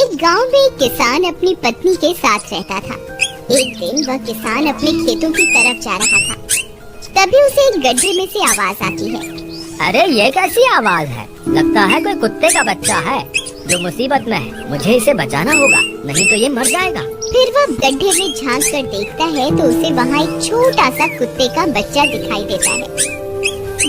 एक गांव में एक किसान अपनी पत्नी के साथ रहता था। एक दिन वह किसान अपने खेतों की तरफ जा रहा था, तभी उसे एक गड्ढे में से आवाज आती है। अरे ये कैसी आवाज है? लगता है कोई कुत्ते का बच्चा है जो मुसीबत में है। मुझे इसे बचाना होगा, नहीं तो ये मर जाएगा। फिर वह गड्ढे में झांक कर देखता है तो उसे वहाँ एक छोटा सा कुत्ते का बच्चा दिखाई देता है।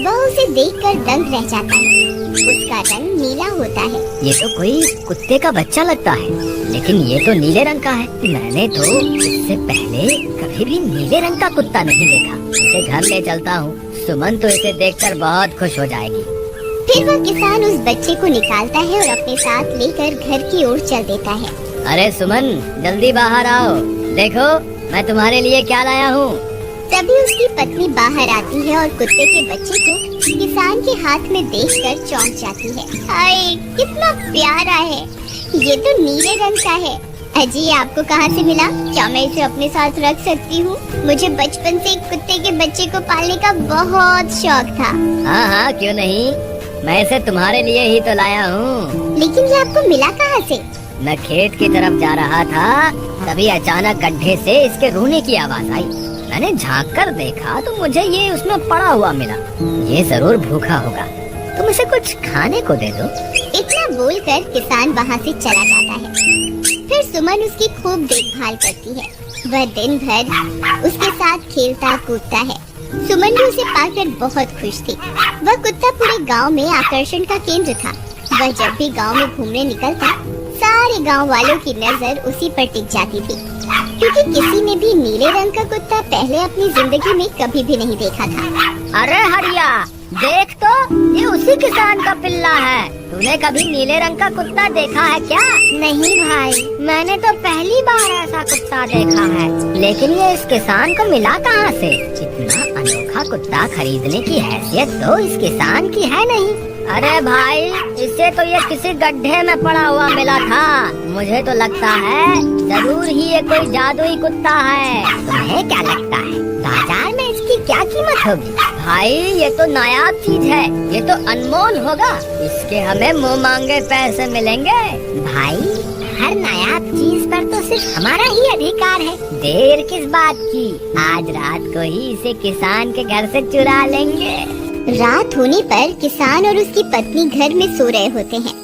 वह उसे देखकर दंग रह जाता है। उसका रंग नीला होता है। ये तो कोई कुत्ते का बच्चा लगता है, लेकिन ये तो नीले रंग का है। मैंने तो इससे पहले कभी भी नीले रंग का कुत्ता नहीं देखा। इसे घर ले चलता हूँ, सुमन तो इसे देखकर बहुत खुश हो जाएगी। फिर वह किसान उस बच्चे को निकालता है और अपने साथ लेकर घर की ओर चल देता है। अरे सुमन, जल्दी बाहर आओ, देखो मैं तुम्हारे लिए क्या लाया हूँ। तभी उसकी पत्नी बाहर आती है और कुत्ते के बच्चे को किसान के हाथ में देखकर चौंक जाती है। हाय, कितना प्यारा है! ये तो नीले रंग का है। अजी, ये आपको कहाँ से मिला? क्या मैं इसे अपने साथ रख सकती हूँ? मुझे बचपन से एक कुत्ते के बच्चे को पालने का बहुत शौक था। हाँ हाँ, क्यों नहीं, मैं इसे तुम्हारे लिए ही तो लाया हूँ। लेकिन ये आपको मिला कहाँ से? मैं खेत की तरफ जा रहा था, तभी अचानक गड्ढे से इसके रोने की आवाज आई। मैंने झांक कर देखा तो मुझे ये उसमें पड़ा हुआ मिला। ये जरूर भूखा होगा, तुम इसे कुछ खाने को दे दो। इतना बोलकर किसान वहाँ से चला जाता है। फिर सुमन उसकी खूब देखभाल करती है। वह दिन भर उसके साथ खेलता कूदता है। सुमन भी उसे पाकर बहुत खुश थी। वह कुत्ता पूरे गांव में आकर्षण का केंद्र था। वह जब भी गांव में घूमने निकलता, सारे गांव वालों की नजर उसी पर टिक जाती थी, क्योंकि किसी ने भी नीले रंग का कुत्ता पहले अपनी जिंदगी में कभी भी नहीं देखा था। अरे हरिया, देख तो, ये उसी किसान का पिल्ला है। तूने कभी नीले रंग का कुत्ता देखा है क्या? नहीं भाई, मैंने तो पहली बार ऐसा कुत्ता देखा है। लेकिन ये इस किसान को मिला कहाँ से? इतना अनोखा कुत्ता खरीदने की हैसियत तो इस किसान की है नहीं। अरे भाई, इसे तो ये किसी गड्ढे में पड़ा हुआ मिला था। मुझे तो लगता है जरूर ही ये कोई जादुई कुत्ता है। तुम्हें क्या लगता है, बाजार में इसकी क्या कीमत होगी? भाई, ये तो नायाब चीज है, ये तो अनमोल होगा। इसके हमें मुंह मांगे पैसे मिलेंगे। भाई, हर नायाब चीज पर तो सिर्फ हमारा ही अधिकार है। देर किस बात की, आज रात को ही इसे किसान के घर से चुरा लेंगे। रात होने पर किसान और उसकी पत्नी घर में सो रहे होते हैं।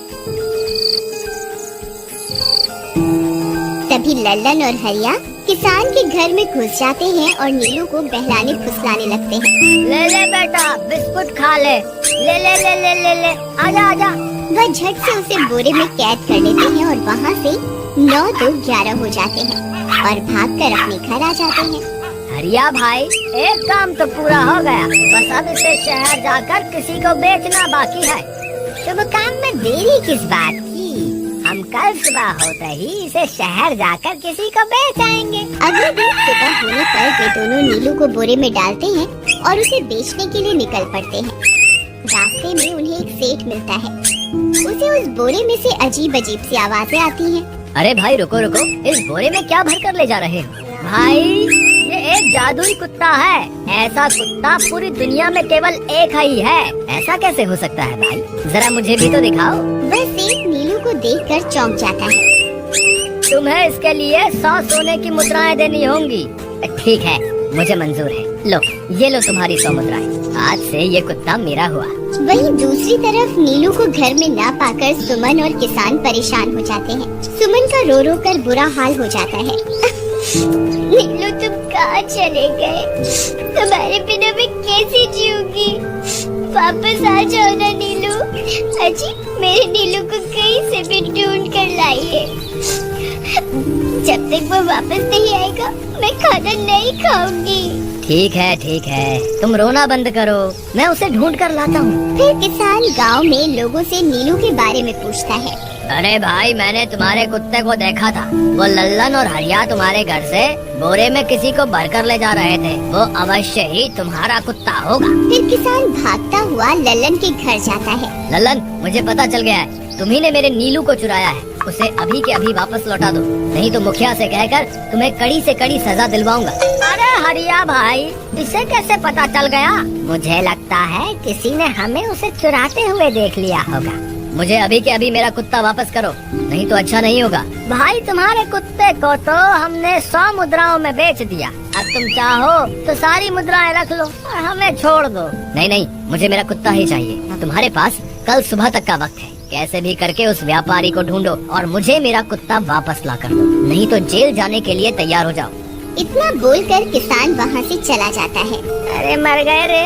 तभी लल्लन और हरिया किसान के घर में घुस जाते हैं और नीलू को बहलाने फुसलाने लगते हैं। ले ले बेटा, बिस्कुट खा ले। ले ले ले ले ले ले, आजा आजा। वह झट से उसे बोरे में कैद कर लेते हैं और वहाँ से 9 तो 11 हो जाते हैं और भागकर अपने घर आ जाते हैं। हरिया भाई, एक काम तो पूरा हो गया, बस अब इसे शहर जाकर किसी को बेचना बाकी है। शुभ काम में देरी किस बात की? हम कल सुबह होते ही इसे शहर जाकर किसी को बेच आएंगे। अगले दिन सुबह होने पर वे दोनों नीलू को बोरे में डालते हैं और उसे बेचने के लिए निकल पड़ते हैं। रास्ते में उन्हें एक सेठ मिलता है। उसे उस बोरे में से अजीब अजीब सी आवाजें आती हैं। अरे भाई, रुको रुको, इस बोरे में क्या भर कर ले जा रहे हो? भाई, ये एक जादुई कुत्ता है। ऐसा कुत्ता पूरी दुनिया में केवल एक ही है। ऐसा कैसे हो सकता है भाई? जरा मुझे भी तो दिखाओ। वह सेठ नीलू को देखकर चौंक जाता है। तुम्हें इसके लिए 100 सोने की मुद्राएं देनी होंगी। ठीक है, मुझे मंजूर है। लो, ये लो तुम्हारी 100 मुद्राएं। आज से ये कुत्ता मेरा हुआ। वहीं दूसरी तरफ नीलू को घर में न पाकर सुमन और किसान परेशान हो जाते हैं। सुमन का रो रो कर बुरा हाल हो जाता है। नीलू, तुम कहाँ चले गए? तुम्हारे बिना मैं कैसे जीऊंगी? वापस आ जाओ ना नीलू। अजी, मेरे नीलू को कहीं से भी ढूंढ कर लाइए। जब तक वो वापस नहीं आएगा, मैं खाना नहीं खाऊंगी। ठीक है, तुम रोना बंद करो, मैं उसे ढूंढ कर लाता हूँ। फिर किसान गांव में लोगों से नीलू के बारे में पूछता है। अरे भाई, मैंने तुम्हारे कुत्ते को देखा था। वो लल्लन और हरिया तुम्हारे घर से बोरे में किसी को भरकर ले जा रहे थे। वो अवश्य ही तुम्हारा कुत्ता होगा। फिर किसान भागता हुआ लल्लन के घर जाता है। लल्लन, मुझे पता चल गया है, तुम्ही ने मेरे नीलू को चुराया है। उसे अभी के अभी वापस लौटा दो, नहीं तो मुखिया से कहकर तुम्हें कड़ी से कड़ी सजा दिलवाऊंगा। अरे हरिया भाई, इसे कैसे पता चल गया? मुझे लगता है किसी ने हमें उसे चुराते हुए देख लिया होगा। मुझे अभी के अभी मेरा कुत्ता वापस करो, नहीं तो अच्छा नहीं होगा। भाई तुम्हारे कुत्ते को तो हमने 100 मुद्राओं में बेच दिया, अब तुम चाहो तो सारी मुद्राएं रख लो और हमें छोड़ दो। नहीं नहीं, मुझे मेरा कुत्ता ही चाहिए। तुम्हारे पास कल सुबह तक का वक्त है, कैसे भी करके उस व्यापारी को ढूंढो और मुझे मेरा कुत्ता वापस ला कर दो, नहीं तो जेल जाने के लिए तैयार हो जाओ। इतना बोलकर किसान वहाँ से चला जाता है। अरे मर गए रे,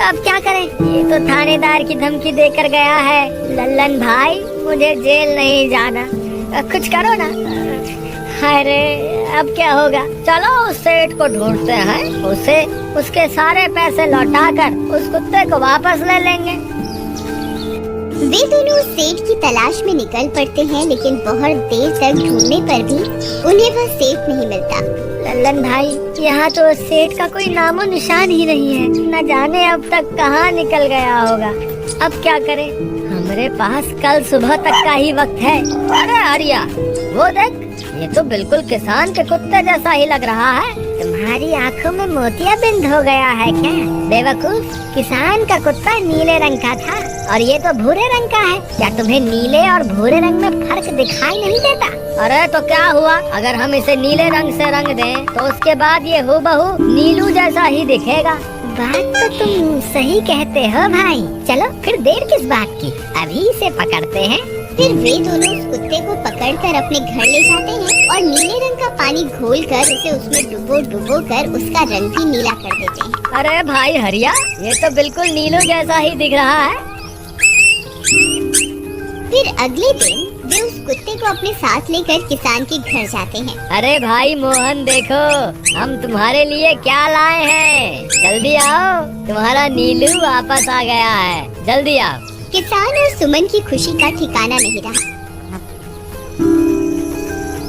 अब क्या करें? ये तो थानेदार की धमकी देकर गया है। लल्लन भाई, मुझे जेल नहीं जाना, कुछ करो ना। अरे अब क्या होगा? चलो उस सेठ को ढूंढते हैं, उसे उसके सारे पैसे लौटाकर उस कुत्ते को वापस ले लेंगे। वे दोनों उस सेठ की तलाश में निकल पड़ते हैं, लेकिन बहुत देर तक ढूंढने पर भी उन्हें वह सेठ नहीं मिलता। लल्लन भाई, यहाँ तो उस सेठ का कोई नामो निशान ही नहीं है, न जाने अब तक कहाँ निकल गया होगा। अब क्या करें? हमारे पास कल सुबह तक का ही वक्त है। अरे आर्या, वो देख, ये तो बिल्कुल किसान के कुत्ते जैसा ही लग रहा है। तुम्हारी आँखों में मोतियाबिंद हो गया है क्या? बेवकूफ, किसान का कुत्ता नीले रंग का था और ये तो भूरे रंग का है। क्या तुम्हें नीले और भूरे रंग में फर्क दिखाई नहीं देता? अरे तो क्या हुआ, अगर हम इसे नीले रंग से रंग दें तो उसके बाद ये हूबहू नीलू जैसा ही दिखेगा। बात तो तुम सही कहते हो भाई। चलो फिर देर किस बात की, अभी इसे पकड़ते हैं। फिर वे दोनों उस कुत्ते को पकड़कर अपने घर ले जाते हैं और नीले रंग का पानी घोलकर उसे उसमें डुबो कर उसका रंग भी नीला कर देते हैं। अरे भाई हरिया, ये तो बिल्कुल नीलू जैसा ही दिख रहा है। फिर अगले दिन वे उस कुत्ते को अपने साथ लेकर किसान के घर जाते हैं। अरे भाई मोहन, देखो हम तुम्हारे लिए क्या लाए हैं, जल्दी आओ, तुम्हारा नीलू वापस आ गया है, जल्दी आओ। किसान और सुमन की खुशी का ठिकाना नहीं रहा।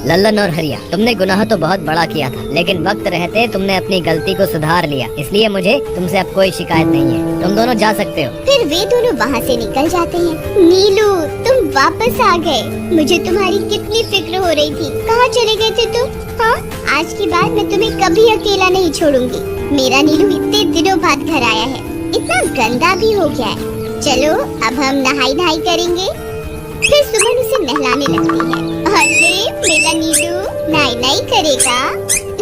लल्लन और हरिया, तुमने गुनाह तो बहुत बड़ा किया था, लेकिन वक्त रहते तुमने अपनी गलती को सुधार लिया, इसलिए मुझे तुमसे अब कोई शिकायत नहीं है, तुम दोनों जा सकते हो। फिर वे दोनों वहाँ से निकल जाते हैं। नीलू, तुम वापस आ गए, मुझे तुम्हारी कितनी फिक्र हो रही थी। कहाँ चले गए थे तुम? हाँ, आज के बाद मैं तुम्हें कभी अकेला नहीं छोड़ूंगी। मेरा नीलू इतने दिनों बाद घर आया है, इतना गंदा भी हो गया है। चलो अब हम नहाई करेंगे। फिर सुमन उसे नहलाने लगती है। अरे मेरा नीलू नहाई करेगा,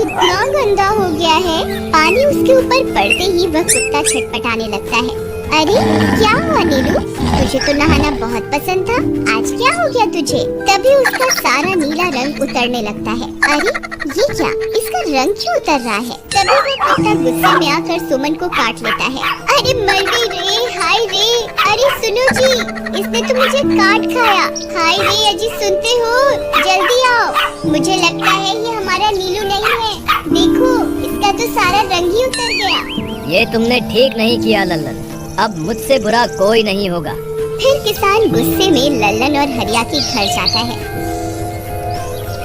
इतना गंदा हो गया है। पानी उसके ऊपर पड़ते ही वह कुत्ता छटपटाने लगता है। अरे क्या हुआ नीलू, तुझे तो नहाना बहुत पसंद था, आज क्या हो गया तुझे? तभी उसका सारा नीला रंग उतरने लगता है। अरे ये क्या, इसका रंग क्यों उतर रहा है? तभी वह कुत्ता गुस्से में आकर सुमन को काट लेता है। अरे मर गई रे, हाय रे। अरे सुनो जी, इसने तो मुझे काट खाया। हाय रे अजी, सुनते हो? जल्दी आओ, मुझे लगता है ये हमारा नीलू नहीं है। देखो, इसका तो सारा रंग ही उतर गया। ये तुमने ठीक नहीं किया लल्लन, अब मुझसे बुरा कोई नहीं होगा। फिर किसान गुस्से में लल्लन और हरिया के घर जाता है।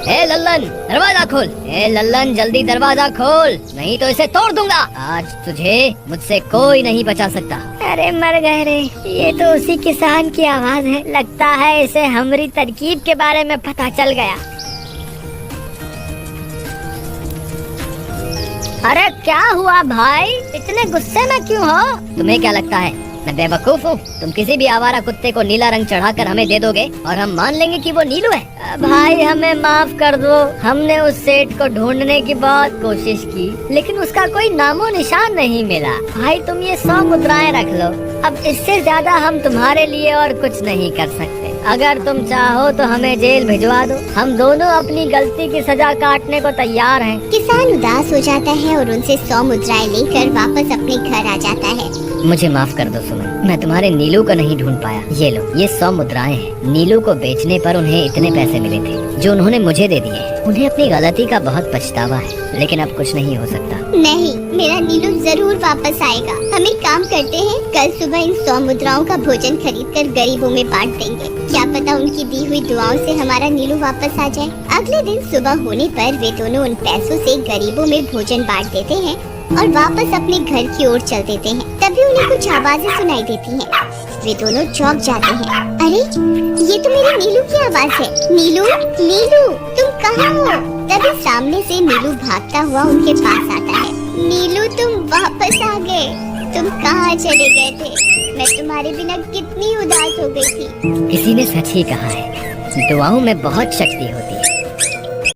ए लल्लन, दरवाजा खोल। ए लल्लन, जल्दी दरवाजा खोल, नहीं तो इसे तोड़ दूंगा। आज तुझे मुझसे कोई नहीं बचा सकता। अरे मर गए रे, ये तो उसी किसान की आवाज है। लगता है इसे हमारी तरकीब के बारे में पता चल गया। अरे क्या हुआ भाई, इतने गुस्से में क्यों हो? तुम्हें क्या लगता है मैं बेवकूफ हूँ? तुम किसी भी आवारा कुत्ते को नीला रंग चढ़ाकर हमें दे दोगे और हम मान लेंगे कि वो नीलू है। भाई हमें माफ कर दो, हमने उस सेठ को ढूंढने की बहुत कोशिश की, लेकिन उसका कोई नामो निशान नहीं मिला। भाई तुम ये 100 मुद्राएं रख लो, अब इससे ज्यादा हम तुम्हारे लिए और कुछ नहीं कर सकते। अगर तुम चाहो तो हमें जेल भिजवा दो, हम दोनों अपनी गलती की सजा काटने को तैयार हैं। किसान उदास हो जाता है और उनसे 100 मुद्राएं लेकर वापस अपने घर आ जाता है। मुझे माफ कर दो सुमन, मैं तुम्हारे नीलू को नहीं ढूंढ पाया। ये लो, ये 100 मुद्राएं हैं। नीलू को बेचने पर उन्हें इतने पैसे मिले थे जो उन्होंने मुझे दे दिए। उन्हें अपनी गलती का बहुत पछतावा है, लेकिन अब कुछ नहीं हो सकता। नहीं, मेरा नीलू जरूर वापस आएगा। हम एक काम करते हैं, कल सुबह इन 100 मुद्राओं का भोजन खरीदकर गरीबों में बांट देंगे। क्या पता उनकी दी हुई दुआओं से हमारा नीलू वापस आ जाए। अगले दिन सुबह होने पर वे दोनों उन पैसों से गरीबों में भोजन बांट देते हैं और वापस अपने घर की ओर चल देते हैं। तभी उन्हें कुछ आवाजें सुनाई देती हैं। वे दोनों चौंक जाते हैं। अरे ये तो मेरे नीलू की आवाज है। नीलू, नीलू, तुम कहाँ हो? तभी सामने से नीलू भागता हुआ उनके पास आता है। नीलू, तुम वापस आ गए, तुम कहाँ चले गए थे? मैं तुम्हारे बिना कितनी उदास हो गई थी। किसी ने सच ही कहा है, दुआओं में बहुत शक्ति होती है।